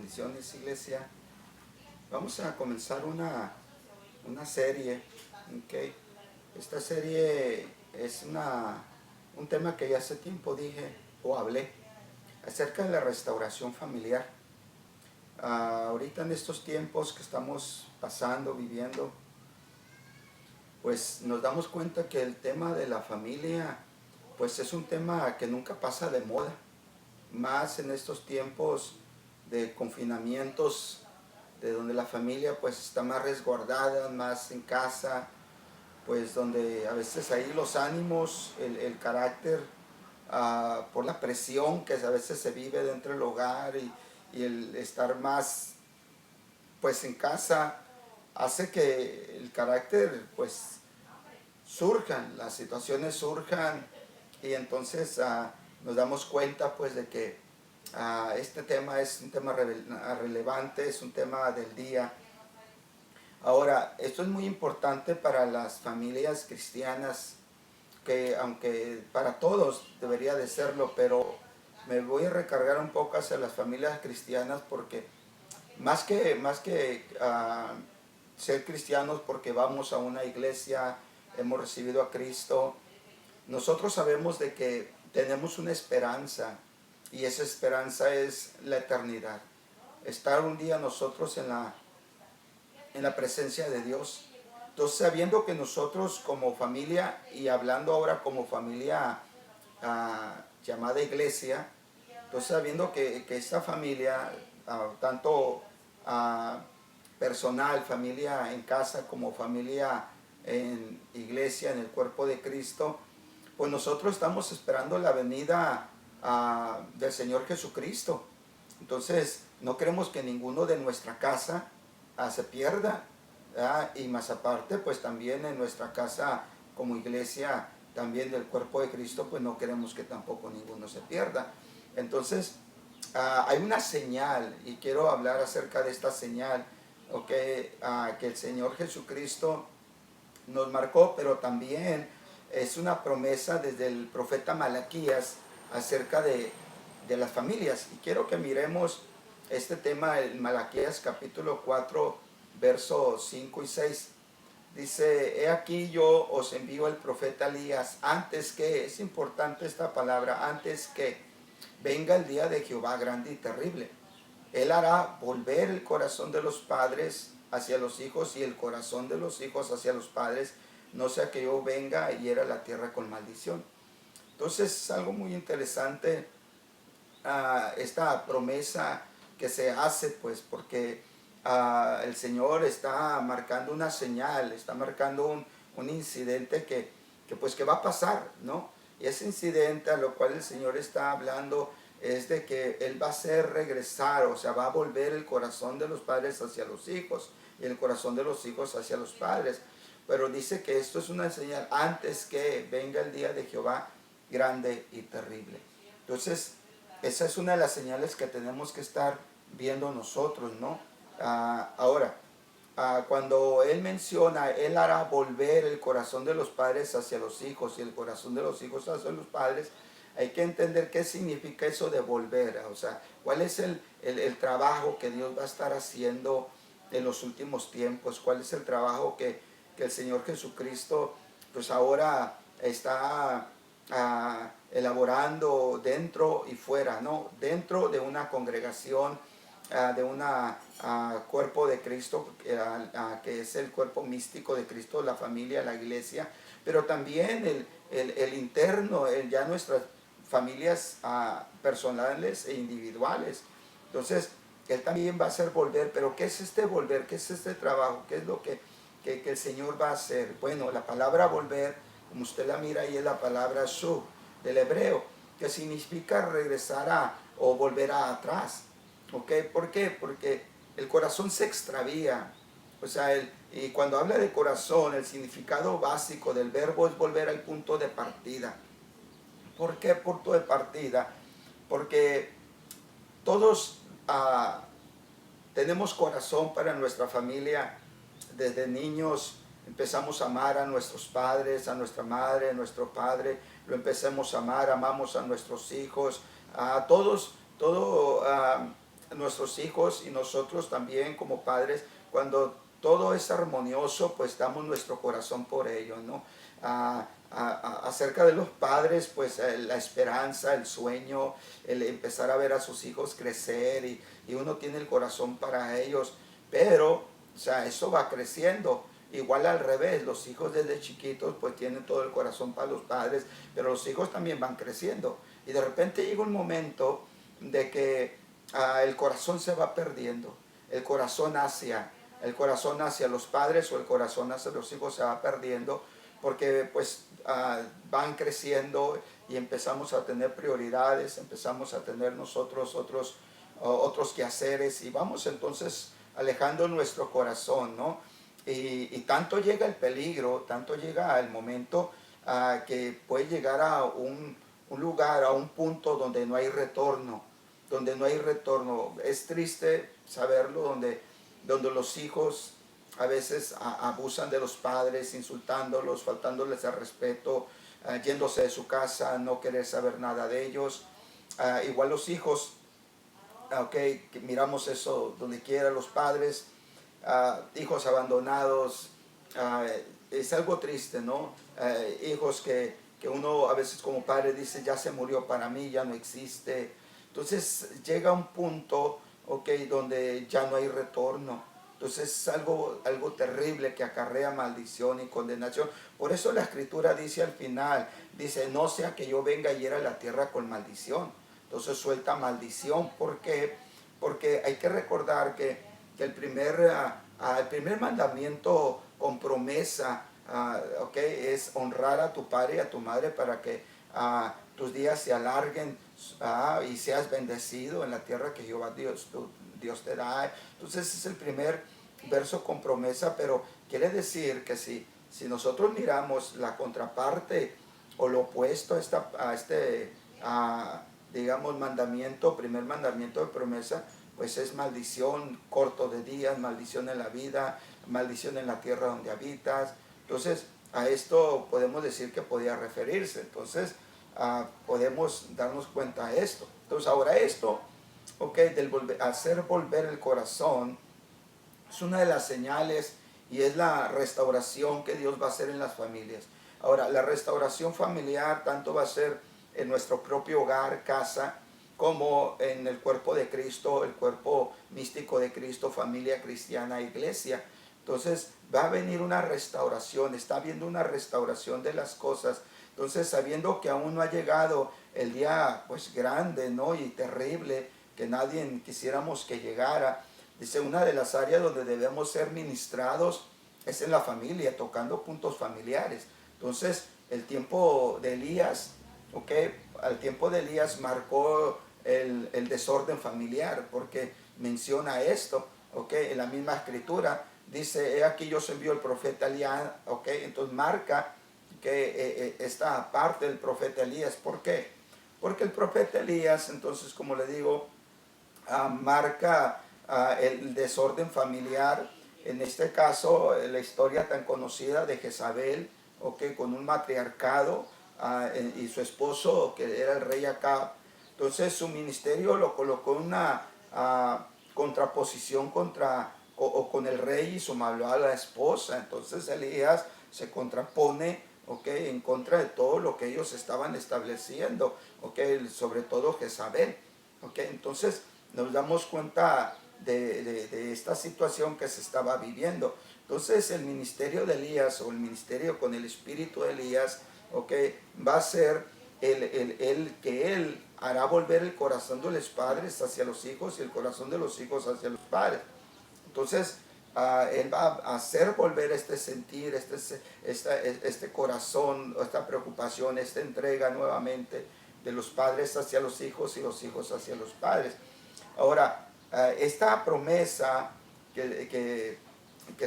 Bendiciones, iglesia. Vamos a comenzar una serie. ¿Okay? Esta serie es un tema que ya hace tiempo dije o hablé acerca de la restauración familiar. Ahorita en estos tiempos que estamos pasando, viviendo, pues nos damos cuenta que el tema de la familia pues es un tema que nunca pasa de moda, más en estos tiempos de confinamientos, de donde la familia pues está más resguardada, más en casa, pues donde a veces ahí los ánimos, el carácter, por la presión que a veces se vive dentro del hogar y el estar más pues en casa, hace que el carácter pues surjan, las situaciones surjan y entonces nos damos cuenta pues de que este tema es un tema relevante, es un tema del día. Ahora, esto es muy importante para las familias cristianas, que aunque para todos debería de serlo, pero me voy a recargar un poco hacia las familias cristianas porque más que ser cristianos porque vamos a una iglesia, hemos recibido a Cristo, nosotros sabemos de que tenemos una esperanza y esa esperanza es la eternidad. Estar un día nosotros en la presencia de Dios. Entonces, sabiendo que nosotros como familia, y hablando ahora como familia llamada iglesia, entonces sabiendo que esta familia, tanto personal, familia en casa, como familia en iglesia, en el cuerpo de Cristo, pues nosotros estamos esperando la venida del Señor Jesucristo. Entonces, no queremos que ninguno de nuestra casa se pierda, ¿verdad? Y más aparte, pues también en nuestra casa como iglesia, también del cuerpo de Cristo, pues no queremos que tampoco ninguno se pierda. Entonces, hay una señal, y quiero hablar acerca de esta señal, okay, que el Señor Jesucristo nos marcó, pero también es una promesa desde el profeta Malaquías acerca de las familias. Y quiero que miremos este tema en Malaquías capítulo 4, versos 5 y 6. Dice, he aquí yo os envío el profeta Elías, antes que, es importante esta palabra, antes que venga el día de Jehová grande y terrible. Él hará volver el corazón de los padres hacia los hijos y el corazón de los hijos hacia los padres, no sea que yo venga y hiera la tierra con maldición. Entonces es algo muy interesante esta promesa que se hace, pues porque el Señor está marcando una señal, está marcando un incidente que va a pasar, ¿no? Y ese incidente a lo cual el Señor está hablando es de que Él va a hacer regresar, o sea, va a volver el corazón de los padres hacia los hijos y el corazón de los hijos hacia los padres. Pero dice que esto es una señal antes que venga el día de Jehová grande y terrible. Entonces, esa es una de las señales que tenemos que estar viendo nosotros, ¿no? Ahora, cuando Él menciona, Él hará volver el corazón de los padres hacia los hijos y el corazón de los hijos hacia los padres, hay que entender qué significa eso de volver, o sea, cuál es el trabajo que Dios va a estar haciendo en los últimos tiempos, cuál es el trabajo que el Señor Jesucristo pues ahora está elaborando dentro y fuera, ¿no? Dentro de una congregación, de un cuerpo de Cristo, que es el cuerpo místico de Cristo, la familia, la iglesia, pero también el interno, ya nuestras familias personales e individuales. Entonces, Él también va a hacer volver, pero ¿qué es este volver? ¿Qué es este trabajo? ¿Qué es lo que el Señor va a hacer? Bueno, la palabra volver, como usted la mira ahí, es la palabra shuv, del hebreo, que significa regresar o volver atrás. ¿Okay? ¿Por qué? Porque el corazón se extravía. O sea, y cuando habla de corazón, el significado básico del verbo es volver al punto de partida. ¿Por qué punto de partida? Porque todos tenemos corazón para nuestra familia. Desde niños empezamos a amar a nuestros padres, a nuestra madre, a nuestro padre. Lo empezamos a amar, amamos a nuestros hijos, a todos, todo nuestros hijos y nosotros también como padres, cuando todo es armonioso, pues damos nuestro corazón por ello, ¿no? Acerca de los padres, pues la esperanza, el sueño, el empezar a ver a sus hijos crecer y uno tiene el corazón para ellos, pero, o sea, eso va creciendo. Igual al revés, los hijos desde chiquitos pues tienen todo el corazón para los padres, pero los hijos también van creciendo. Y de repente llega un momento de que el corazón se va perdiendo, el el corazón hacia los padres o el corazón hacia los hijos se va perdiendo porque pues van creciendo y empezamos a tener prioridades, empezamos a tener nosotros otros quehaceres y vamos entonces alejando nuestro corazón, ¿no? Y tanto llega el peligro, tanto llega el momento que puede llegar a un lugar, a un punto donde no hay retorno, donde no hay retorno. Es triste saberlo, donde los hijos a veces abusan de los padres, insultándolos, faltándoles al respeto, yéndose de su casa, no querer saber nada de ellos. Igual los hijos, que miramos eso donde quiera, los padres, hijos abandonados, es algo triste, ¿no? Hijos que uno a veces como padre dice, ya se murió para mí, ya no existe. Entonces llega un punto, donde ya no hay retorno. Entonces es algo terrible que acarrea maldición y condenación. Por eso la Escritura dice al final, dice, no sea que yo venga y hiera la tierra con maldición. Entonces suelta maldición. ¿Por qué? Porque hay que recordar que el primer mandamiento con promesa, es honrar a tu padre y a tu madre para que tus días se alarguen y seas bendecido en la tierra que Jehová Dios te da. Entonces es el primer verso con promesa, pero quiere decir que si nosotros miramos la contraparte o lo opuesto a este, digamos, primer mandamiento de promesa, pues es maldición, corto de días, maldición en la vida, maldición en la tierra donde habitas. Entonces, a esto podemos decir que podía referirse. Entonces, podemos darnos cuenta de esto. Entonces, ahora esto, hacer volver el corazón, es una de las señales y es la restauración que Dios va a hacer en las familias. Ahora, la restauración familiar tanto va a ser en nuestro propio hogar, casa, como en el cuerpo de Cristo, el cuerpo místico de Cristo, familia cristiana, iglesia. Entonces va a venir una restauración, está habiendo una restauración de las cosas. Entonces, sabiendo que aún no ha llegado el día pues grande, ¿no? Y terrible, que nadie quisiéramos que llegara, dice, una de las áreas donde debemos ser ministrados es en la familia, tocando puntos familiares. Entonces, el tiempo de Elías, al tiempo de Elías marcó el desorden familiar, porque menciona esto, en la misma escritura, dice, he aquí yo os envío el profeta Elías, entonces marca que esta parte del profeta Elías, ¿por qué? Porque el profeta Elías, entonces, como le digo, marca el desorden familiar, en este caso, la historia tan conocida de Jezabel, con un matriarcado, y su esposo, que era el rey Acab. Entonces su ministerio lo colocó en una contraposición con el rey y su malvada esposa. Entonces Elías se contrapone, en contra de todo lo que ellos estaban estableciendo, sobre todo Jezabel. Entonces nos damos cuenta de esta situación que se estaba viviendo. Entonces el ministerio de Elías, o el ministerio con el espíritu de Elías, va a ser que él hará volver el corazón de los padres hacia los hijos y el corazón de los hijos hacia los padres. Entonces, él va a hacer volver este sentir, este corazón, esta preocupación, esta entrega nuevamente de los padres hacia los hijos y los hijos hacia los padres. Ahora, esta promesa que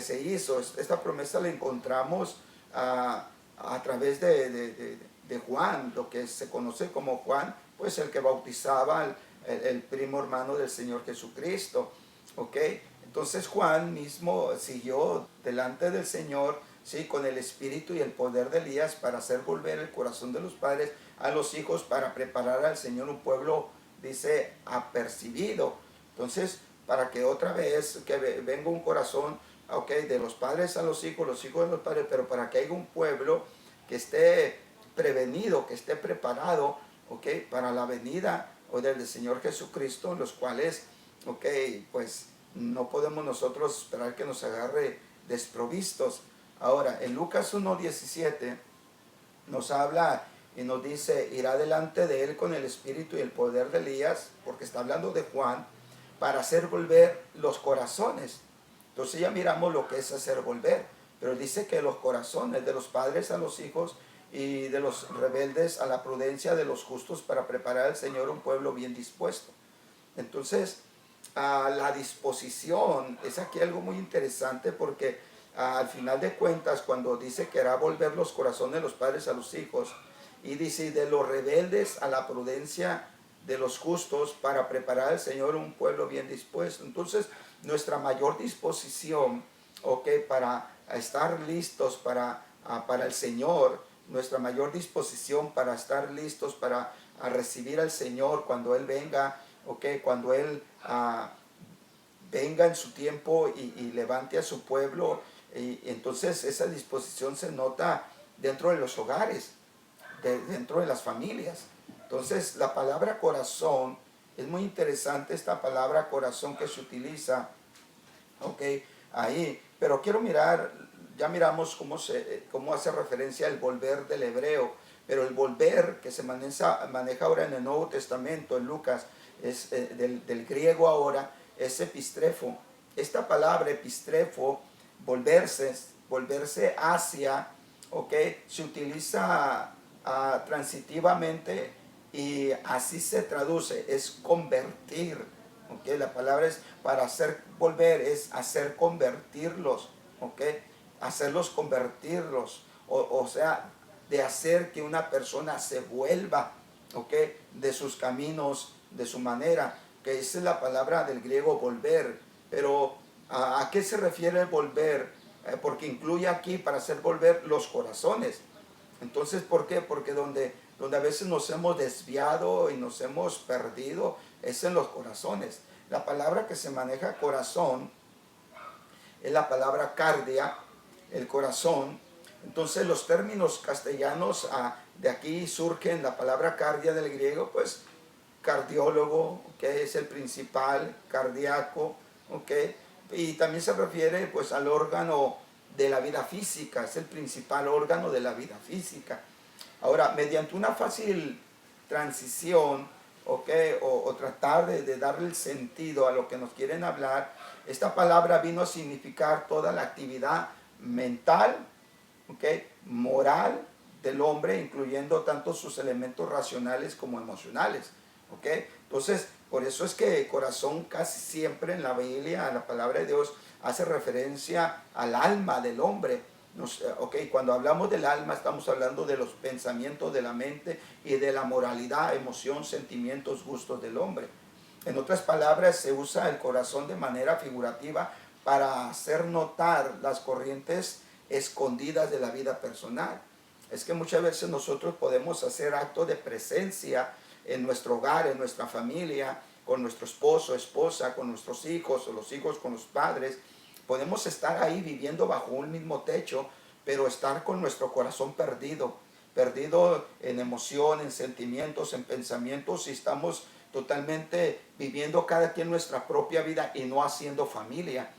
se hizo, esta promesa la encontramos a través de Juan, lo que se conoce como Juan, pues el que bautizaba el primo hermano del Señor Jesucristo. Entonces Juan mismo siguió delante del Señor, ¿sí? Con el espíritu y el poder de Elías para hacer volver el corazón de los padres a los hijos, para preparar al Señor un pueblo, dice, apercibido. Entonces, para que otra vez que venga un corazón, ok, de los padres a los hijos de los padres, pero para que haya un pueblo que esté prevenido, que esté preparado, ok, para la venida o del Señor Jesucristo, los cuales, ok, pues no podemos nosotros esperar que nos agarre desprovistos. Ahora, en Lucas 1:17 nos habla y nos dice, irá delante de él con el espíritu y el poder de Elías, porque está hablando de Juan, para hacer volver los corazones. Entonces ya miramos lo que es hacer volver, pero dice que los corazones de los padres a los hijos y de los rebeldes a la prudencia de los justos, para preparar al Señor un pueblo bien dispuesto. Entonces, la disposición es aquí algo muy interesante, porque al final de cuentas, cuando dice que hará volver los corazones de los padres a los hijos, y dice de los rebeldes a la prudencia de los justos, para preparar al Señor un pueblo bien dispuesto. Entonces, nuestra mayor disposición, para estar listos para el Señor, nuestra mayor disposición para estar listos para recibir al Señor cuando Él venga, cuando Él venga en su tiempo y levante a su pueblo. Y entonces esa disposición se nota dentro de los hogares, dentro de las familias. Entonces la palabra corazón, es muy interesante esta palabra corazón que se utiliza, ahí. Pero quiero mirar, ya miramos cómo hace referencia el volver del hebreo, pero el volver que se maneja ahora en el Nuevo Testamento, en Lucas, es del griego ahora, es epistrefo. Esta palabra epistrefo, volverse hacia, se utiliza transitivamente, y así se traduce, es convertir. La palabra es para hacer volver, es hacer convertirlos, hacerlos convertirlos, o sea, de hacer que una persona se vuelva, de sus caminos, de su manera, que esa es la palabra del griego volver. Pero ¿a qué se refiere el volver? Porque incluye aquí, para hacer volver los corazones. Entonces, ¿por qué? Porque donde a veces nos hemos desviado y nos hemos perdido es en los corazones. La palabra que se maneja corazón es la palabra cardia, el corazón. Entonces los términos castellanos, de aquí surgen la palabra cardia del griego, pues cardiólogo, que es el principal, cardíaco, y también se refiere pues al órgano de la vida física, es el principal órgano de la vida física. Ahora, mediante una fácil transición, o tratar de darle el sentido a lo que nos quieren hablar, esta palabra vino a significar toda la actividad mental, moral del hombre, incluyendo tanto sus elementos racionales como emocionales. Entonces, por eso es que corazón casi siempre en la Biblia, la palabra de Dios, hace referencia al alma del hombre. Cuando hablamos del alma, estamos hablando de los pensamientos de la mente y de la moralidad, emoción, sentimientos, gustos del hombre. En otras palabras, se usa el corazón de manera figurativa para hacer notar las corrientes escondidas de la vida personal. Es que muchas veces nosotros podemos hacer actos de presencia en nuestro hogar, en nuestra familia, con nuestro esposo, esposa, con nuestros hijos, o los hijos con los padres. Podemos estar ahí viviendo bajo un mismo techo, pero estar con nuestro corazón perdido en emoción, en sentimientos, en pensamientos, y estamos totalmente viviendo cada quien nuestra propia vida y no haciendo familia.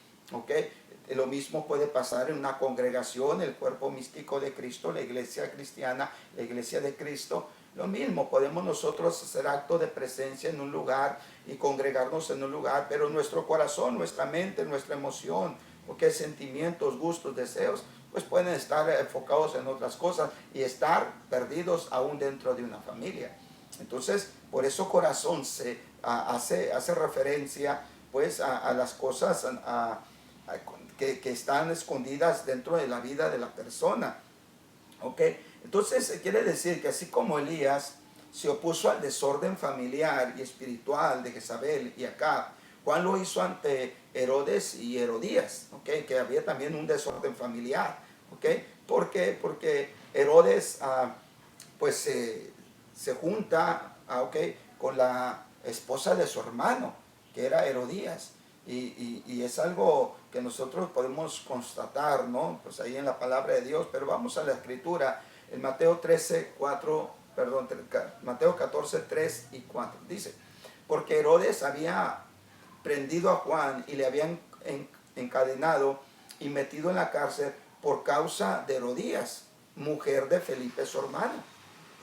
Lo mismo puede pasar en una congregación, el cuerpo místico de Cristo, la iglesia cristiana, la iglesia de Cristo. Lo mismo, podemos nosotros hacer acto de presencia en un lugar y congregarnos en un lugar, pero nuestro corazón, nuestra mente, nuestra emoción, sentimientos, gustos, deseos, pues pueden estar enfocados en otras cosas y estar perdidos aún dentro de una familia. Entonces, por eso corazón hace referencia pues a las cosas que están escondidas dentro de la vida de la persona. Entonces quiere decir que así como Elías se opuso al desorden familiar y espiritual de Jezabel y Acab, Juan lo hizo ante Herodes y Herodías, que había también un desorden familiar. ¿Por qué? Porque Herodes pues se junta con la esposa de su hermano. que era Herodías. Y es algo que nosotros podemos constatar, ¿no? Pues ahí en la palabra de Dios, pero vamos a la escritura, en Mateo 13, 4, perdón, Mateo 14, 3 y 4, dice, porque Herodes había prendido a Juan y le habían encadenado y metido en la cárcel por causa de Herodías, mujer de Felipe su hermano,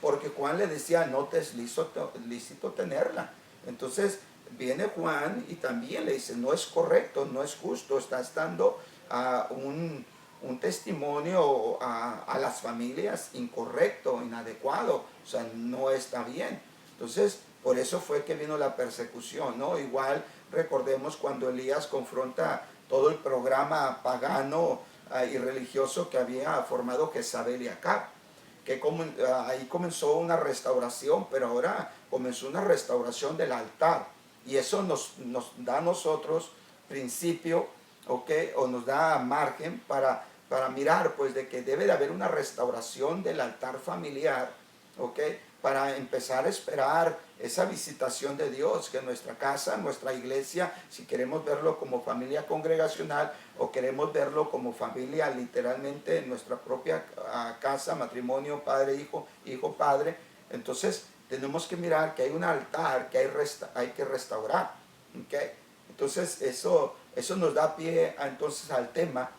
porque Juan le decía, no te es lícito tenerla. Entonces viene Juan y también le dice, no es correcto, no es justo, estás dando un testimonio a las familias incorrecto, inadecuado, o sea, no está bien. Entonces, por eso fue que vino la persecución, ¿no? Igual recordemos cuando Elías confronta todo el programa pagano y religioso que había formado Jezabel y Acab, que ahí comenzó una restauración, pero ahora comenzó una restauración del altar, y eso nos da a nosotros principio, ¿okay? O nos da margen para mirar, pues, de que debe de haber una restauración del altar familiar, ¿okay? Para empezar a esperar esa visitación de Dios, que nuestra casa, nuestra iglesia, si queremos verlo como familia congregacional o queremos verlo como familia literalmente en nuestra propia casa, matrimonio, padre, hijo, hijo, padre, entonces tenemos que mirar que hay un altar que hay que restaurar, ¿okay? Entonces eso nos da pie entonces al tema.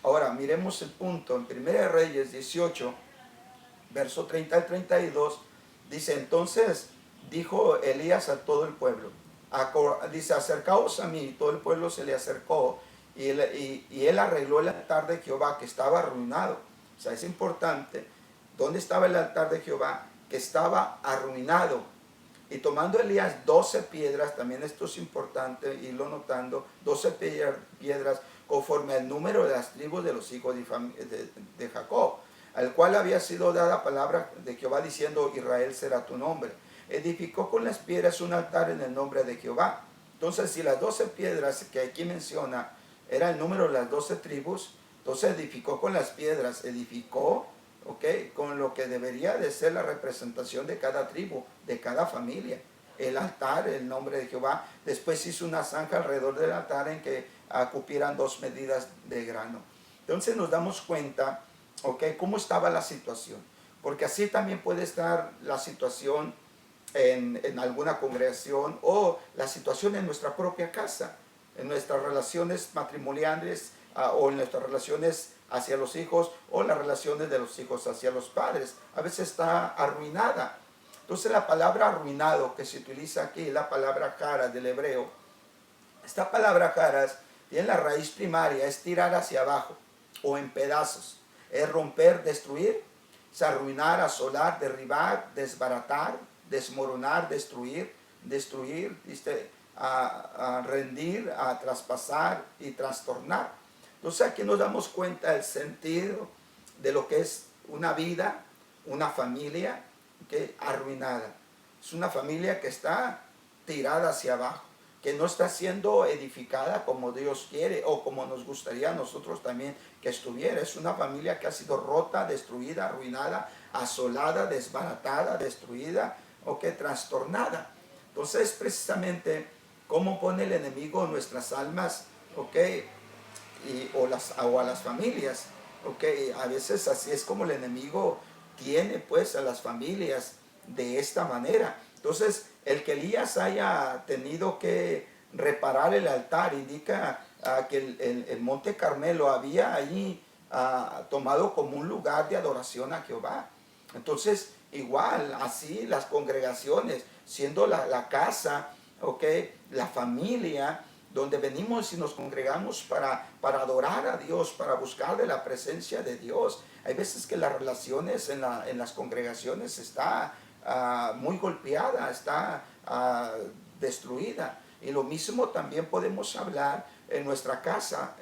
Ahora miremos el punto en 1 Reyes 18, verso 30 al 32, dice, entonces dijo Elías a todo el pueblo, dice, acercaos a mí, y todo el pueblo se le acercó, y él arregló el altar de Jehová que estaba arruinado. O sea, es importante, ¿dónde estaba el altar de Jehová? Que estaba arruinado. Y tomando Elías 12 piedras, también esto es importante irlo notando, 12 piedras conforme al número de las tribus de los hijos de Jacob, al cual había sido dada palabra de Jehová diciendo, Israel será tu nombre. Edificó con las piedras un altar en el nombre de Jehová. Entonces, si las 12 piedras que aquí menciona era el número de las 12 tribus, entonces edificó con las piedras, edificó, ¿okay? Con lo que debería de ser la representación de cada tribu, de cada familia. El altar, el nombre de Jehová. Después hizo una zanja alrededor del altar en que cupieran 2 medidas de grano. Entonces nos damos cuenta, ¿okay? Cómo estaba la situación. Porque así también puede estar la situación en alguna congregación o la situación en nuestra propia casa, en nuestras relaciones matrimoniales o en nuestras relaciones hacia los hijos o las relaciones de los hijos hacia los padres. A veces está arruinada. Entonces la palabra arruinado que se utiliza aquí, la palabra caras del hebreo, esta palabra caras tiene la raíz primaria, es tirar hacia abajo o en pedazos, es romper, destruir, es arruinar, asolar, derribar, desbaratar, desmoronar, destruir, a rendir, a traspasar y trastornar. Entonces aquí nos damos cuenta del sentido de lo que es una vida, una familia que arruinada. Es una familia que está tirada hacia abajo, que no está siendo edificada como Dios quiere o como nos gustaría a nosotros también que estuviera. Es una familia que ha sido rota, destruida, arruinada, asolada, desbaratada, destruida o que trastornada. Entonces precisamente cómo pone el enemigo nuestras almas, ¿okay? O a las familias, ¿okay? A veces así es como el enemigo tiene pues a las familias de esta manera. Entonces el que Elías haya tenido que reparar el altar indica que el monte Carmelo había ahí tomado como un lugar de adoración a Jehová. Entonces igual así las congregaciones, siendo la casa, ¿okay? La familia donde venimos y nos congregamos para adorar a Dios, para buscar de la presencia de Dios. Hay veces que las relaciones en las congregaciones está muy golpeada, está destruida. Y lo mismo también podemos hablar en nuestra casa,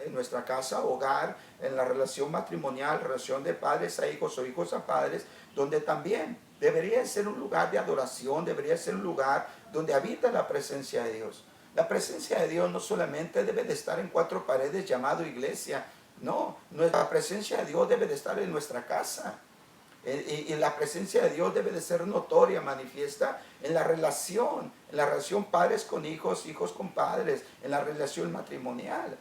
hogar, en la relación matrimonial, relación de padres a hijos o hijos a padres, donde también debería ser un lugar de adoración, debería ser un lugar donde habita la presencia de Dios. La presencia de Dios no solamente debe de estar en 4 paredes llamado iglesia, no, nuestra presencia de Dios debe de estar en nuestra casa. Y la presencia de Dios debe de ser notoria, manifiesta en la relación padres con hijos, hijos con padres, en la relación matrimonial.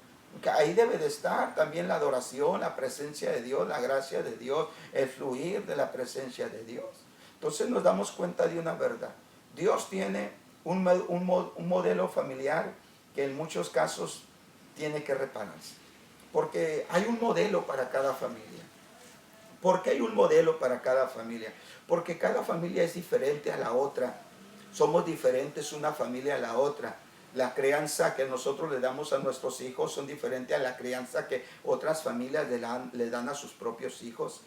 Ahí debe de estar también la adoración, la presencia de Dios, la gracia de Dios, el fluir de la presencia de Dios. Entonces nos damos cuenta de una verdad. Dios tiene un modelo familiar que en muchos casos tiene que repararse. Porque hay un modelo para cada familia. ¿Por qué hay un modelo para cada familia? Porque cada familia es diferente a la otra. Somos diferentes una familia a la otra. La crianza que nosotros le damos a nuestros hijos son diferentes a la crianza que otras familias le dan a sus propios hijos.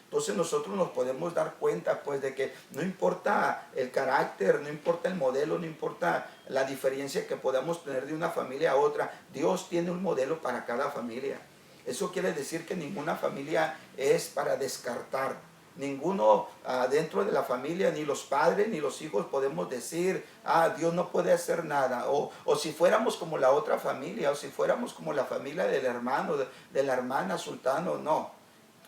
Entonces nosotros nos podemos dar cuenta pues de que no importa el carácter, no importa el modelo, no importa la diferencia que podamos tener de una familia a otra, Dios tiene un modelo para cada familia. Eso quiere decir que ninguna familia es para descartar. Ninguno dentro de la familia, ni los padres ni los hijos podemos decir, Dios no puede hacer nada. O si fuéramos como la otra familia, o si fuéramos como la familia del hermano, de la hermana sultano, no.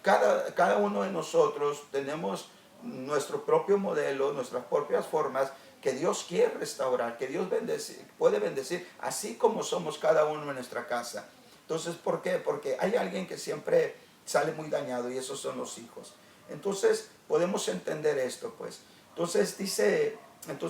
Cada uno de nosotros tenemos nuestro propio modelo, nuestras propias formas que Dios quiere restaurar, que Dios puede bendecir, así como somos cada uno en nuestra casa. Entonces, ¿por qué? Porque hay alguien que siempre sale muy dañado y esos son los hijos. Entonces, podemos entender esto, pues. Entonces, dice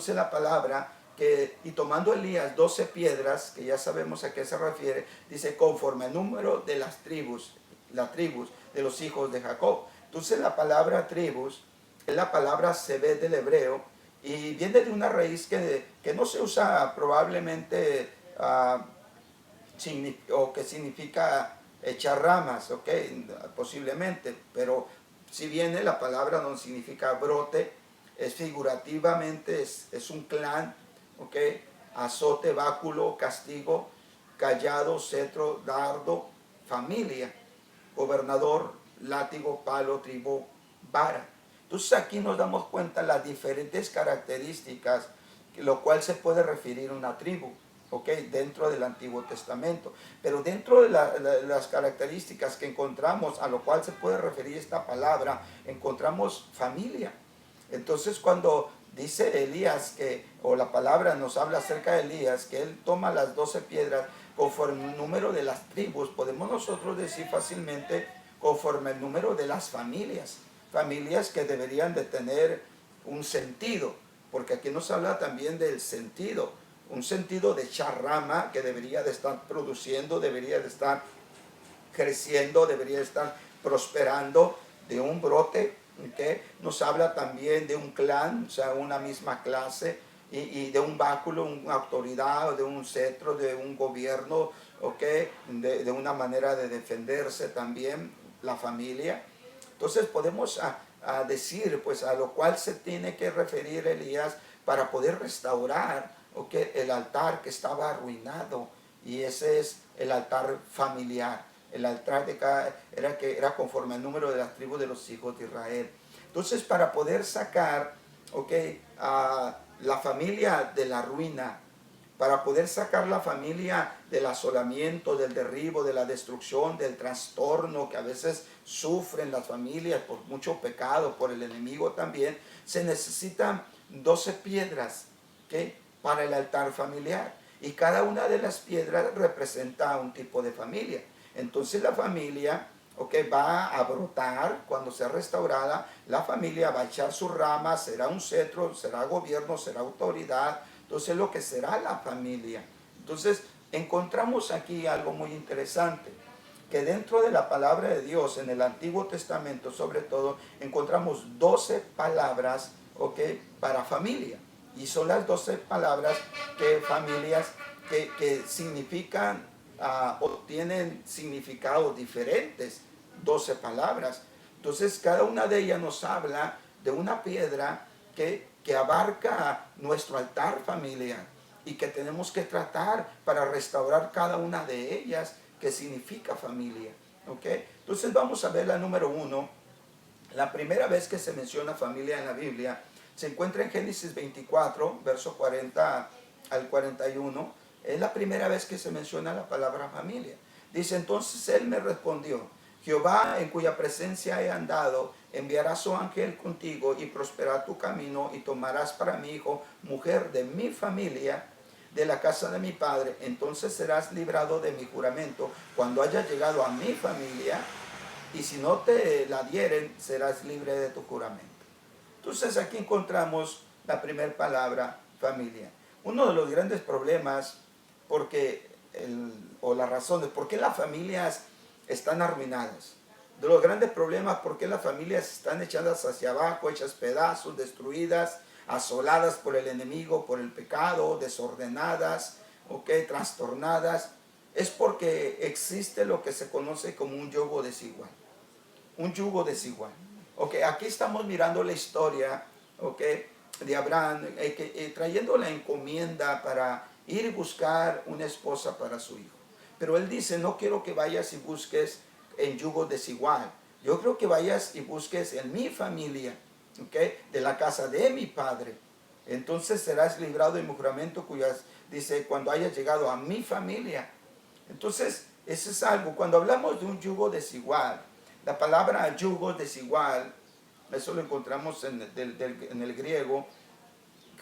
la palabra que, y tomando Elías 12 piedras, que ya sabemos a qué se refiere, dice, conforme al número de las tribus de los hijos de Jacob. Entonces, la palabra tribus es la palabra sebed del hebreo y viene de una raíz que no se usa probablemente o que significa echar ramas, ¿ok? Posiblemente, pero si viene la palabra no significa brote, es figurativamente, es un clan, ¿ok? Azote, báculo, castigo, callado, cetro, dardo, familia, gobernador, látigo, palo, tribu, vara. Entonces aquí nos damos cuenta las diferentes características, lo cual se puede referir a una tribu. Okay, dentro del Antiguo Testamento. Pero dentro de las características que encontramos, a lo cual se puede referir esta palabra, encontramos familia. Entonces cuando dice Elías, o la palabra nos habla acerca de Elías, que él toma las 12 piedras conforme el número de las tribus, podemos nosotros decir fácilmente conforme el número de las familias. Familias que deberían de tener un sentido, porque aquí nos habla también del sentido. Un sentido de echar rama que debería de estar produciendo, debería de estar creciendo, debería de estar prosperando, de un brote, ¿okay? Nos habla también de un clan, o sea, una misma clase, y de un báculo, una autoridad, de un cetro, de un gobierno, ¿okay? De una manera de defenderse también la familia. Entonces podemos decir, pues, a lo cual se tiene que referir Elías para poder restaurar, okay, el altar que estaba arruinado, y ese es el altar familiar. El altar era conforme al número de las tribus de los hijos de Israel. Entonces, para poder sacar, okay, a la familia de la ruina, para poder sacar la familia del asolamiento, del derribo, de la destrucción, del trastorno que a veces sufren las familias por mucho pecado, por el enemigo también, se necesitan 12 piedras, ¿okay?, para el altar familiar. Y cada una de las piedras representa un tipo de familia. Entonces la familia, ¿okay?, va a brotar cuando sea restaurada. La familia va a echar sus ramas, será un cetro, será gobierno, será autoridad. Entonces lo que será la familia. Entonces encontramos aquí algo muy interesante, que dentro de la palabra de Dios, en el Antiguo Testamento sobre todo, encontramos 12 palabras, ¿okay?, para familia. Y son las 12 palabras que familias que significan o tienen significados diferentes, 12 palabras. Entonces cada una de ellas nos habla de una piedra que abarca nuestro altar familiar y que tenemos que tratar para restaurar cada una de ellas, que significa familia. ¿Okay? Entonces vamos a ver la número 1. La primera vez que se menciona familia en la Biblia se encuentra en Génesis 24, verso 40 al 41. Es la primera vez que se menciona la palabra familia. Dice, entonces él me respondió, Jehová, en cuya presencia he andado, enviará su ángel contigo y prosperará tu camino, y tomarás para mi hijo mujer de mi familia, de la casa de mi padre. Entonces serás librado de mi juramento cuando haya llegado a mi familia, y si no te la dieren, serás libre de tu juramento. Entonces aquí encontramos la primera palabra, familia. Uno de los grandes problemas, o las razones por qué las familias están arruinadas. De los grandes problemas, por qué las familias están echadas hacia abajo, hechas pedazos, destruidas, asoladas por el enemigo, por el pecado, desordenadas, trastornadas, es porque existe lo que se conoce como un yugo desigual. Un yugo desigual. Aquí estamos mirando la historia, de Abraham, trayendo la encomienda para ir y buscar una esposa para su hijo. Pero él dice, no quiero que vayas y busques en yugo desigual. Yo creo que vayas y busques en mi familia, de la casa de mi padre. Entonces serás librado de mi juramento, dice, cuando hayas llegado a mi familia. Entonces, eso es algo. Cuando hablamos de un yugo desigual, la palabra yugo desigual, eso lo encontramos en el griego,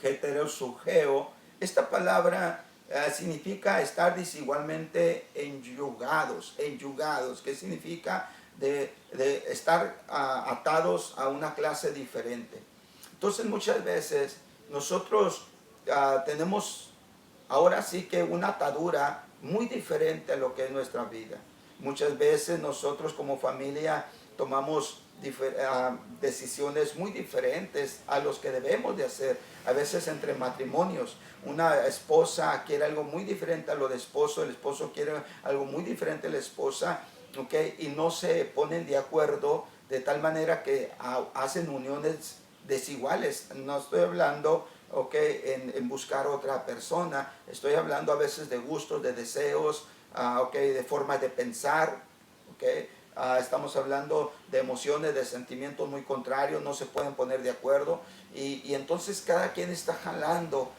heterosugeo. Esta palabra significa estar desigualmente enyugados, que significa de estar atados a una clase diferente. Entonces muchas veces nosotros tenemos ahora sí que una atadura muy diferente a lo que es nuestra vida. Muchas veces nosotros como familia tomamos decisiones muy diferentes a los que debemos de hacer. A veces entre matrimonios, una esposa quiere algo muy diferente a lo de esposo, el esposo quiere algo muy diferente a la esposa, y no se ponen de acuerdo de tal manera que hacen uniones desiguales. No estoy hablando en buscar otra persona, estoy hablando a veces de gustos, de deseos, de formas de pensar, estamos hablando de emociones, de sentimientos muy contrarios, no se pueden poner de acuerdo, y entonces cada quien está jalando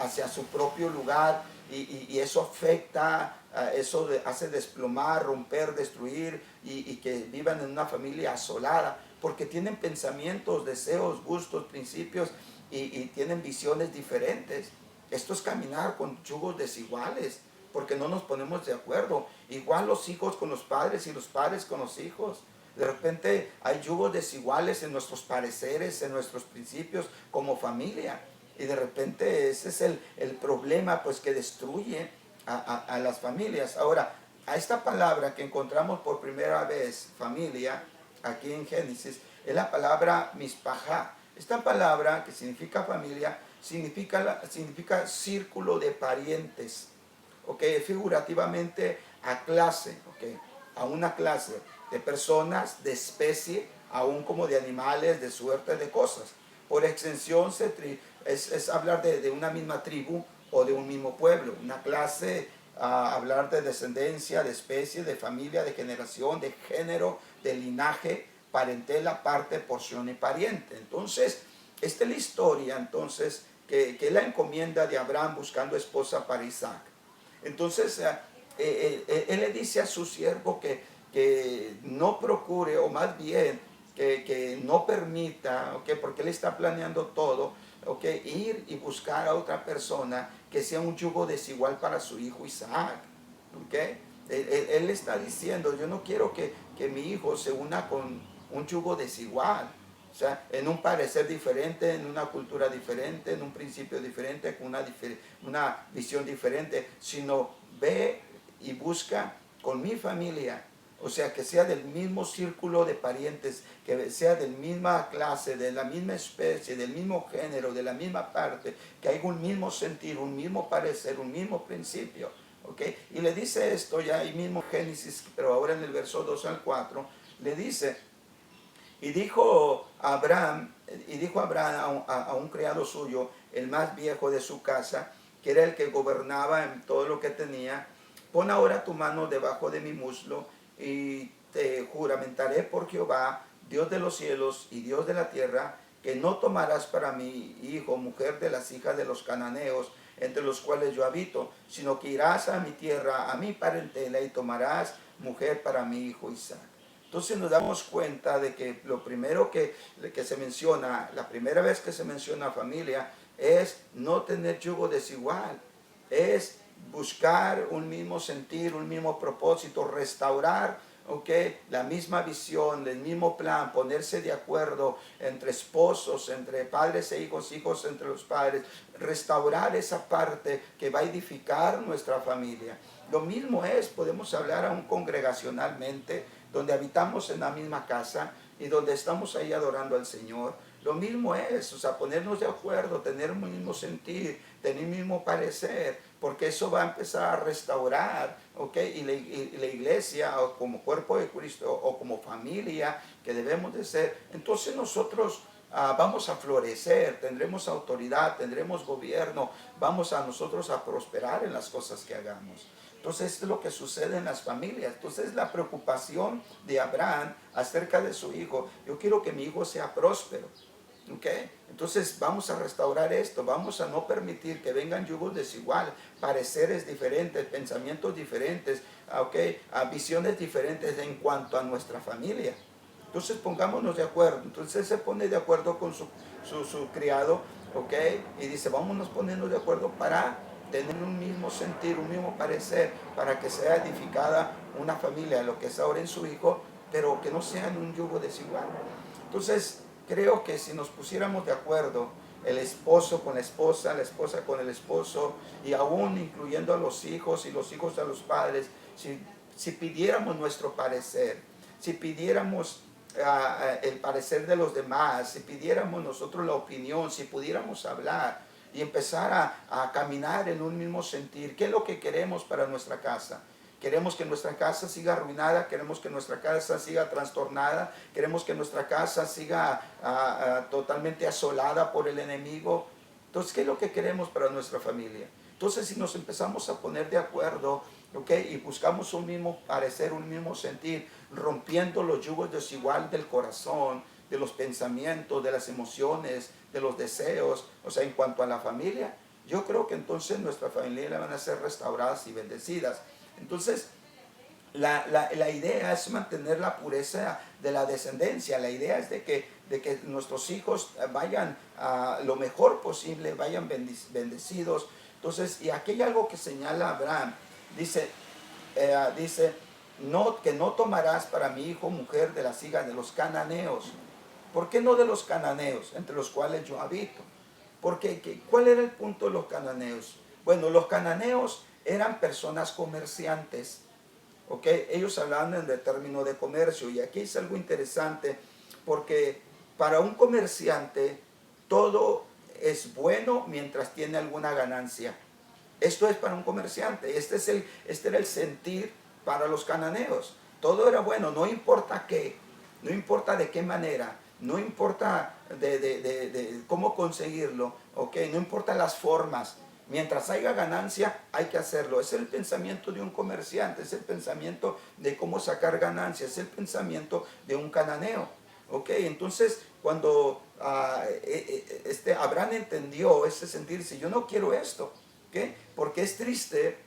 hacia su propio lugar, y eso afecta, eso hace desplomar, romper, destruir, y que vivan en una familia asolada, porque tienen pensamientos, deseos, gustos, principios, y tienen visiones diferentes. Esto es caminar con yugos desiguales, porque no nos ponemos de acuerdo. Igual los hijos con los padres y los padres con los hijos. De repente hay yugos desiguales en nuestros pareceres, en nuestros principios como familia. Y de repente ese es el problema, pues, que destruye a las familias. Ahora, a esta palabra que encontramos por primera vez, familia, aquí en Génesis, es la palabra mispajá. Esta palabra, que significa familia, significa círculo de parientes, figurativamente a clase, a una clase de personas, de especie, aún como de animales, de suerte, de cosas. Por extensión es hablar de una misma tribu o de un mismo pueblo. Una clase, hablar de descendencia, de especie, de familia, de generación, de género, de linaje, parentela, parte, porción y pariente. Entonces, esta es la historia, entonces, que es la encomienda de Abraham buscando esposa para Isaac. Entonces, él le dice a su siervo que no procure, o más bien, que no permita, porque él está planeando todo, ir y buscar a otra persona que sea un yugo desigual para su hijo Isaac. Él está diciendo, yo no quiero que mi hijo se una con un yugo desigual. O sea, en un parecer diferente, en una cultura diferente, en un principio diferente, con una visión diferente, sino ve y busca con mi familia. O sea, que sea del mismo círculo de parientes, que sea de la misma clase, de la misma especie, del mismo género, de la misma parte, que haya un mismo sentir, un mismo parecer, un mismo principio. Y le dice esto ya ahí mismo en Génesis, pero ahora en el verso 2 al 4, le dice, y dijo Abraham a un criado suyo, el más viejo de su casa, que era el que gobernaba en todo lo que tenía, pon ahora tu mano debajo de mi muslo, y te juramentaré por Jehová, Dios de los cielos y Dios de la tierra, que no tomarás para mi hijo mujer de las hijas de los cananeos, entre los cuales yo habito, sino que irás a mi tierra, a mi parentela, y tomarás mujer para mi hijo Isaac. Entonces nos damos cuenta de que lo primero que se menciona, la primera vez que se menciona familia, es no tener yugo desigual, es buscar un mismo sentir, un mismo propósito, restaurar, la misma visión, el mismo plan, ponerse de acuerdo entre esposos, entre padres e hijos, hijos entre los padres, restaurar esa parte que va a edificar nuestra familia. Lo mismo es, podemos hablar aún congregacionalmente, donde habitamos en la misma casa y donde estamos ahí adorando al Señor. Lo mismo es, o sea, ponernos de acuerdo, tener un mismo sentir, tener el mismo parecer, porque eso va a empezar a restaurar, y la iglesia, o como cuerpo de Cristo, o como familia que debemos de ser, entonces nosotros vamos a florecer, tendremos autoridad, tendremos gobierno, vamos a nosotros a prosperar en las cosas que hagamos. Entonces es lo que sucede en las familias. Entonces la preocupación de Abraham acerca de su hijo, yo quiero que mi hijo sea próspero. Entonces vamos a restaurar esto, vamos a no permitir que vengan yugos desiguales, pareceres diferentes, pensamientos diferentes, visiones diferentes en cuanto a nuestra familia. Entonces pongámonos de acuerdo. Entonces se pone de acuerdo con su criado, y dice, vámonos poniendo de acuerdo para tener un mismo sentir, un mismo parecer, para que sea edificada una familia, lo que es ahora en su hijo, pero que no sea en un yugo desigual. Entonces creo que si nos pusiéramos de acuerdo, el esposo con la esposa con el esposo, y aún incluyendo a los hijos y los hijos a los padres, si pidiéramos nuestro parecer, si pidiéramos el parecer de los demás, si pidiéramos nosotros la opinión, si pudiéramos hablar y empezar a caminar en un mismo sentir, ¿qué es lo que queremos para nuestra casa? Queremos que nuestra casa siga arruinada, queremos que nuestra casa siga trastornada, queremos que nuestra casa siga totalmente asolada por el enemigo. Entonces, ¿qué es lo que queremos para nuestra familia? Entonces, si nos empezamos a poner de acuerdo, y buscamos un mismo parecer, un mismo sentir, rompiendo los yugos desiguales del corazón, de los pensamientos, de las emociones, de los deseos, o sea, en cuanto a la familia, yo creo que entonces nuestra familia van a ser restauradas y bendecidas. Entonces, la idea es mantener la pureza de la descendencia. La idea es de que nuestros hijos vayan lo mejor posible, vayan bendecidos. Entonces, y aquí hay algo que señala Abraham. Dice, que no tomarás para mi hijo mujer de las hijas de los cananeos. ¿Por qué no de los cananeos, entre los cuales yo habito? Porque, ¿cuál era el punto de los cananeos? Bueno, los cananeos eran personas comerciantes. Ellos hablaban en el término de comercio, y aquí es algo interesante, porque para un comerciante todo es bueno mientras tiene alguna ganancia. Esto es para un comerciante, este era el sentir para los cananeos. Todo era bueno, no importa qué, no importa de qué manera, no importa de cómo conseguirlo, no importa las formas. Mientras haya ganancia, hay que hacerlo. Es el pensamiento de un comerciante, es el pensamiento de cómo sacar ganancias, es el pensamiento de un cananeo. Entonces, cuando Abraham entendió ese sentir, dice, yo no quiero esto, porque es triste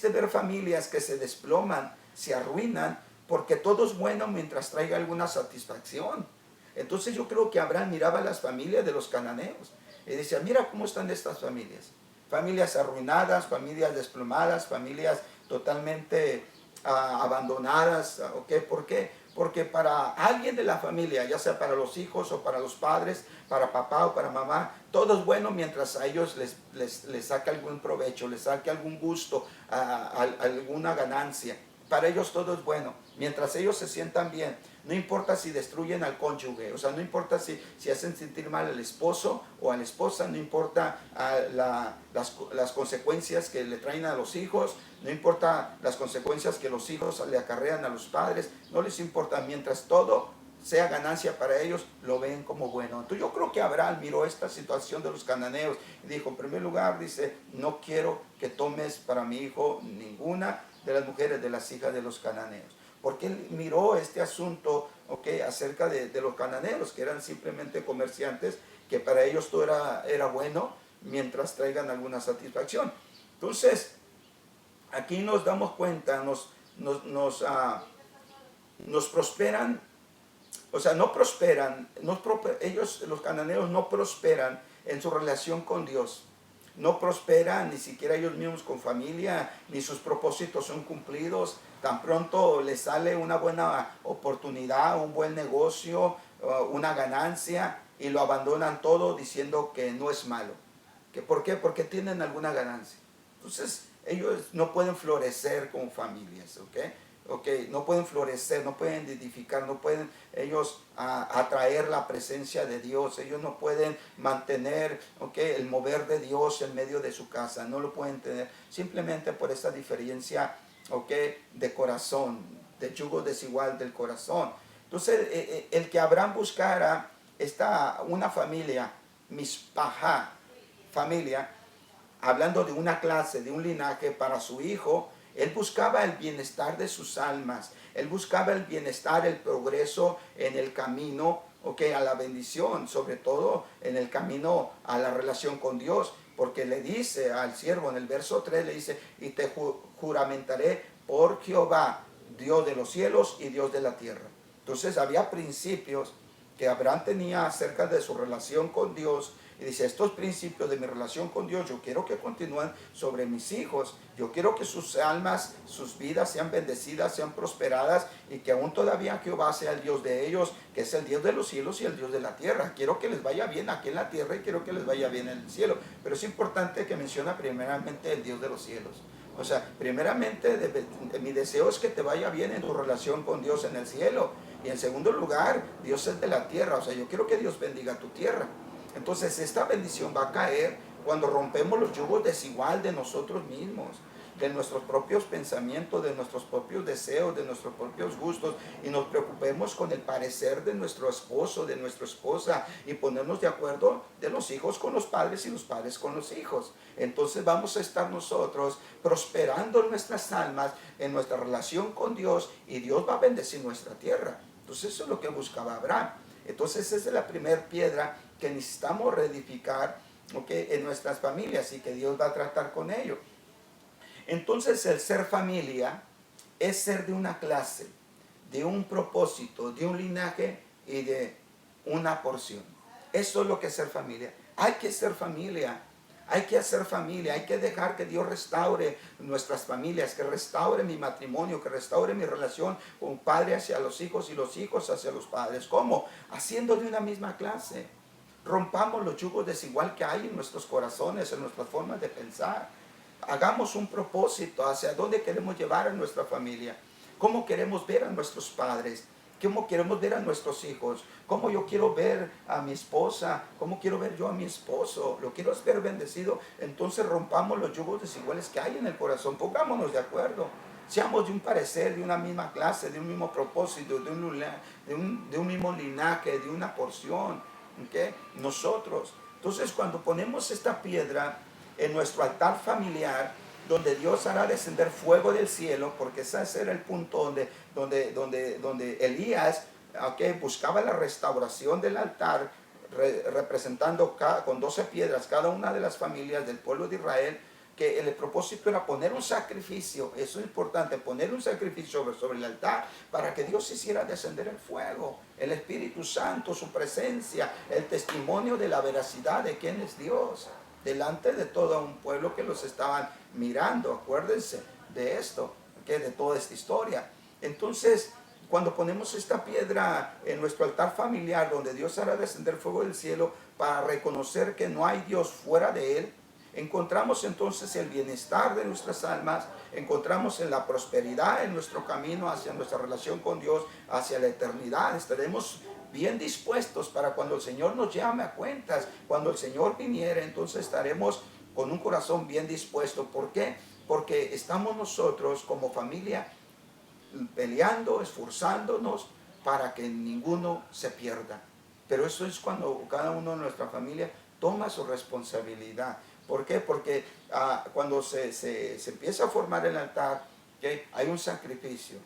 ver familias que se desploman, se arruinan, porque todo es bueno mientras traiga alguna satisfacción. Entonces yo creo que Abraham miraba a las familias de los cananeos y decía, mira cómo están estas familias. Familias arruinadas, familias desplomadas, familias totalmente abandonadas. ¿Por qué? Porque para alguien de la familia, ya sea para los hijos o para los padres, para papá o para mamá, todo es bueno mientras a ellos les saque algún provecho, les saque algún gusto, alguna ganancia. Para ellos todo es bueno, mientras ellos se sientan bien. No importa si destruyen al cónyuge, o sea, no importa si hacen sentir mal al esposo o a la esposa, no importa las consecuencias que le traen a los hijos, no importa las consecuencias que los hijos le acarrean a los padres, no les importa, mientras todo sea ganancia para ellos, lo ven como bueno. Entonces yo creo que Abraham miró esta situación de los cananeos y dijo, en primer lugar, dice, no quiero que tomes para mi hijo ninguna de las mujeres de las hijas de los cananeos. Porque él miró este asunto, acerca de los cananeos, que eran simplemente comerciantes, que para ellos todo era bueno, mientras traigan alguna satisfacción. Entonces, aquí nos damos cuenta, nos prosperan, o sea, no prosperan, ellos, los cananeos, no prosperan en su relación con Dios. No prosperan ni siquiera ellos mismos con familia, ni sus propósitos son cumplidos. Tan pronto les sale una buena oportunidad, un buen negocio, una ganancia, y lo abandonan todo diciendo que no es malo. ¿Por qué? Porque tienen alguna ganancia. Entonces, ellos no pueden florecer como familias, ¿ok? No pueden florecer, no pueden edificar, no pueden ellos atraer la presencia de Dios, ellos no pueden mantener, el mover de Dios en medio de su casa, no lo pueden tener, simplemente por esta diferencia, de corazón, de yugo desigual del corazón. Entonces, el que Abraham buscara una familia, mispajá, familia, hablando de una clase, de un linaje para su hijo, él buscaba el bienestar de sus almas, él buscaba el bienestar, el progreso en el camino, a la bendición, sobre todo en el camino a la relación con Dios, porque le dice al siervo en el verso 3, le dice, y te juramentaré por Jehová, Dios de los cielos y Dios de la tierra. Entonces había principios que Abraham tenía acerca de su relación con Dios, y dice, estos principios de mi relación con Dios, yo quiero que continúen sobre mis hijos. Yo quiero que sus almas, sus vidas sean bendecidas, sean prosperadas, y que aún todavía Jehová sea el Dios de ellos, que es el Dios de los cielos y el Dios de la tierra. Quiero que les vaya bien aquí en la tierra y quiero que les vaya bien en el cielo. Pero es importante que menciona primeramente el Dios de los cielos. O sea, primeramente mi deseo es que te vaya bien en tu relación con Dios en el cielo. Y en segundo lugar, Dios es de la tierra. O sea, yo quiero que Dios bendiga tu tierra. Entonces esta bendición va a caer cuando rompemos los yugos desigual de nosotros mismos, de nuestros propios pensamientos, de nuestros propios deseos, de nuestros propios gustos, y nos preocupemos con el parecer de nuestro esposo, de nuestra esposa, y ponernos de acuerdo de los hijos con los padres y los padres con los hijos. Entonces vamos a estar nosotros prosperando en nuestras almas, en nuestra relación con Dios, y Dios va a bendecir nuestra tierra. Entonces eso es lo que buscaba Abraham. Entonces esa es la primera piedra que necesitamos reedificar, en nuestras familias, y que Dios va a tratar con ello. Entonces el ser familia es ser de una clase, de un propósito, de un linaje y de una porción. Eso es lo que es ser familia. Hay que ser familia. Hay que hacer familia, hay que dejar que Dios restaure nuestras familias, que restaure mi matrimonio, que restaure mi relación con padre hacia los hijos y los hijos hacia los padres. ¿Cómo? Haciendo de una misma clase. Rompamos los yugos desigual que hay en nuestros corazones, en nuestras formas de pensar. Hagamos un propósito hacia dónde queremos llevar a nuestra familia, cómo queremos ver a nuestros padres, cómo queremos ver a nuestros hijos, cómo yo quiero ver a mi esposa, cómo quiero ver yo a mi esposo, lo quiero ver bendecido. Entonces rompamos los yugos desiguales que hay en el corazón, pongámonos de acuerdo, seamos de un parecer, de una misma clase, de un mismo propósito, de un mismo linaje, de una porción, nosotros. Entonces cuando ponemos esta piedra en nuestro altar familiar, donde Dios hará descender fuego del cielo, porque ese era el punto donde Elías, buscaba la restauración del altar, representando con 12 piedras cada una de las familias del pueblo de Israel, que el propósito era poner un sacrificio. Eso es importante, poner un sacrificio sobre el altar para que Dios hiciera descender el fuego, el Espíritu Santo, su presencia, el testimonio de la veracidad de quién es Dios, delante de todo un pueblo que los estaban mirando. Acuérdense de esto, de toda esta historia. Entonces, cuando ponemos esta piedra en nuestro altar familiar, donde Dios hará descender fuego del cielo para reconocer que no hay Dios fuera de Él, encontramos entonces el bienestar de nuestras almas, encontramos en la prosperidad en nuestro camino hacia nuestra relación con Dios, hacia la eternidad. Estaremos bien dispuestos para cuando el Señor nos llame a cuentas, cuando el Señor viniera, entonces estaremos con un corazón bien dispuesto. ¿Por qué? Porque estamos nosotros como familia peleando, esforzándonos para que ninguno se pierda. Pero eso es cuando cada uno de nuestra familia toma su responsabilidad. ¿Por qué? Porque cuando se empieza a formar el altar, hay un sacrificio,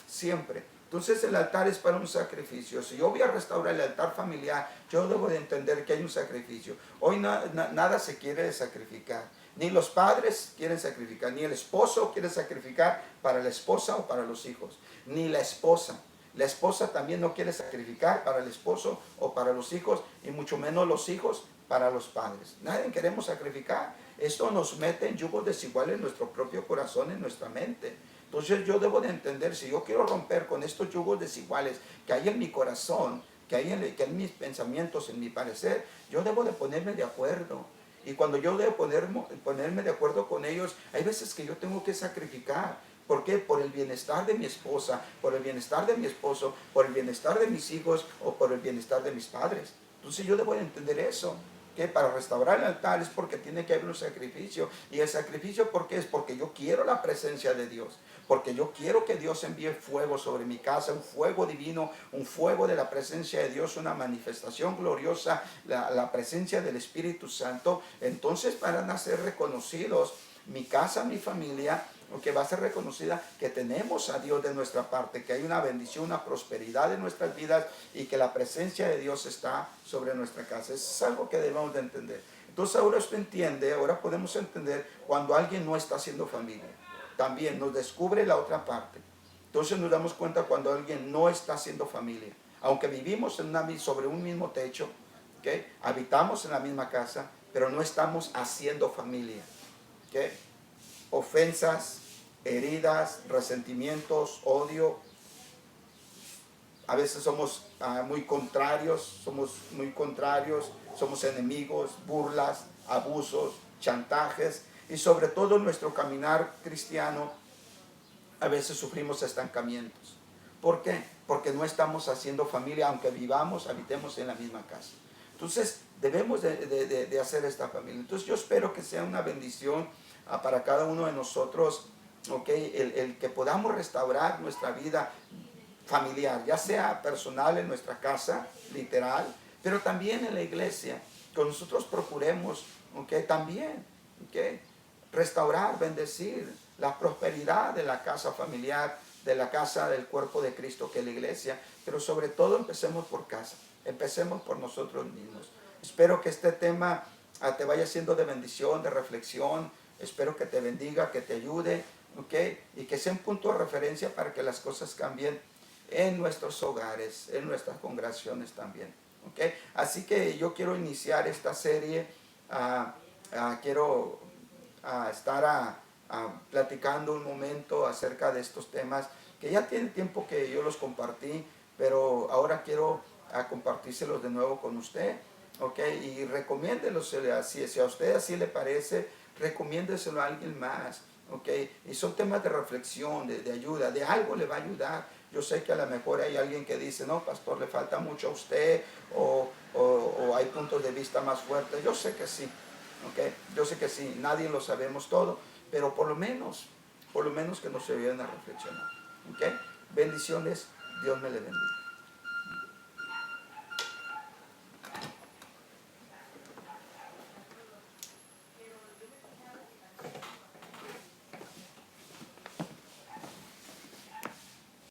siempre. Entonces el altar es para un sacrificio. Si yo voy a restaurar el altar familiar, yo debo de entender que hay un sacrificio. Hoy nada se quiere sacrificar. Ni los padres quieren sacrificar, ni el esposo quiere sacrificar para la esposa o para los hijos, ni la esposa. La esposa también no quiere sacrificar para el esposo o para los hijos, y mucho menos los hijos para los padres. Nadie queremos sacrificar. Esto nos mete en yugos desiguales en nuestro propio corazón, en nuestra mente. Entonces yo debo de entender, si yo quiero romper con estos yugos desiguales que hay en mi corazón, que hay en mis pensamientos, en mi parecer, yo debo de ponerme de acuerdo. Y cuando yo debo ponerme de acuerdo con ellos, hay veces que yo tengo que sacrificar. ¿Por qué? Por el bienestar de mi esposa, por el bienestar de mi esposo, por el bienestar de mis hijos o por el bienestar de mis padres. Entonces yo debo de entender eso, que para restaurar el altar es porque tiene que haber un sacrificio. Y el sacrificio, ¿por qué? Es porque yo quiero la presencia de Dios. Porque yo quiero que Dios envíe fuego sobre mi casa, un fuego divino, un fuego de la presencia de Dios, una manifestación gloriosa, la presencia del Espíritu Santo. Entonces van a ser reconocidos mi casa, mi familia, que va a ser reconocida que tenemos a Dios de nuestra parte, que hay una bendición, una prosperidad en nuestras vidas y que la presencia de Dios está sobre nuestra casa. Eso es algo que debemos de entender. Entonces ahora usted entiende, ahora podemos entender cuando alguien no está haciendo familia. También nos descubre la otra parte. Entonces nos damos cuenta cuando alguien no está haciendo familia. Aunque vivimos sobre un mismo techo, ¿okay? Habitamos en la misma casa, pero no estamos haciendo familia. ¿Okay? Ofensas, heridas, resentimientos, odio. A veces somos muy contrarios, somos enemigos, burlas, abusos, chantajes, y sobre todo en nuestro caminar cristiano a veces sufrimos estancamientos. ¿Por qué? Porque no estamos haciendo familia, aunque habitemos en la misma casa. Entonces debemos de hacer esta familia. Entonces yo espero que sea una bendición para cada uno de nosotros, ¿okay? El que podamos restaurar nuestra vida familiar, ya sea personal en nuestra casa, literal, pero también en la iglesia, que nosotros procuremos, también, restaurar, bendecir la prosperidad de la casa familiar, de la casa del cuerpo de Cristo, que es la iglesia, pero sobre todo empecemos por casa, empecemos por nosotros mismos. Espero que este tema te vaya siendo de bendición, de reflexión. Espero que te bendiga, que te ayude, y que sea un punto de referencia para que las cosas cambien en nuestros hogares, en nuestras congregaciones también. Así que yo quiero iniciar esta serie, quiero estar platicando un momento acerca de estos temas que ya tiene tiempo que yo los compartí, pero ahora quiero compartírselos de nuevo con usted. Y recomiéndelos, si a usted así le parece, recomiéndeselo a alguien más. Y son temas de reflexión, de ayuda, de algo le va a ayudar. Yo sé que a lo mejor hay alguien que dice, no, pastor, le falta mucho a usted, o hay puntos de vista más fuertes. Yo sé que sí, yo sé que sí, nadie lo sabemos todo, pero por lo menos que nos ayuden a reflexionar. Bendiciones, Dios me le bendiga.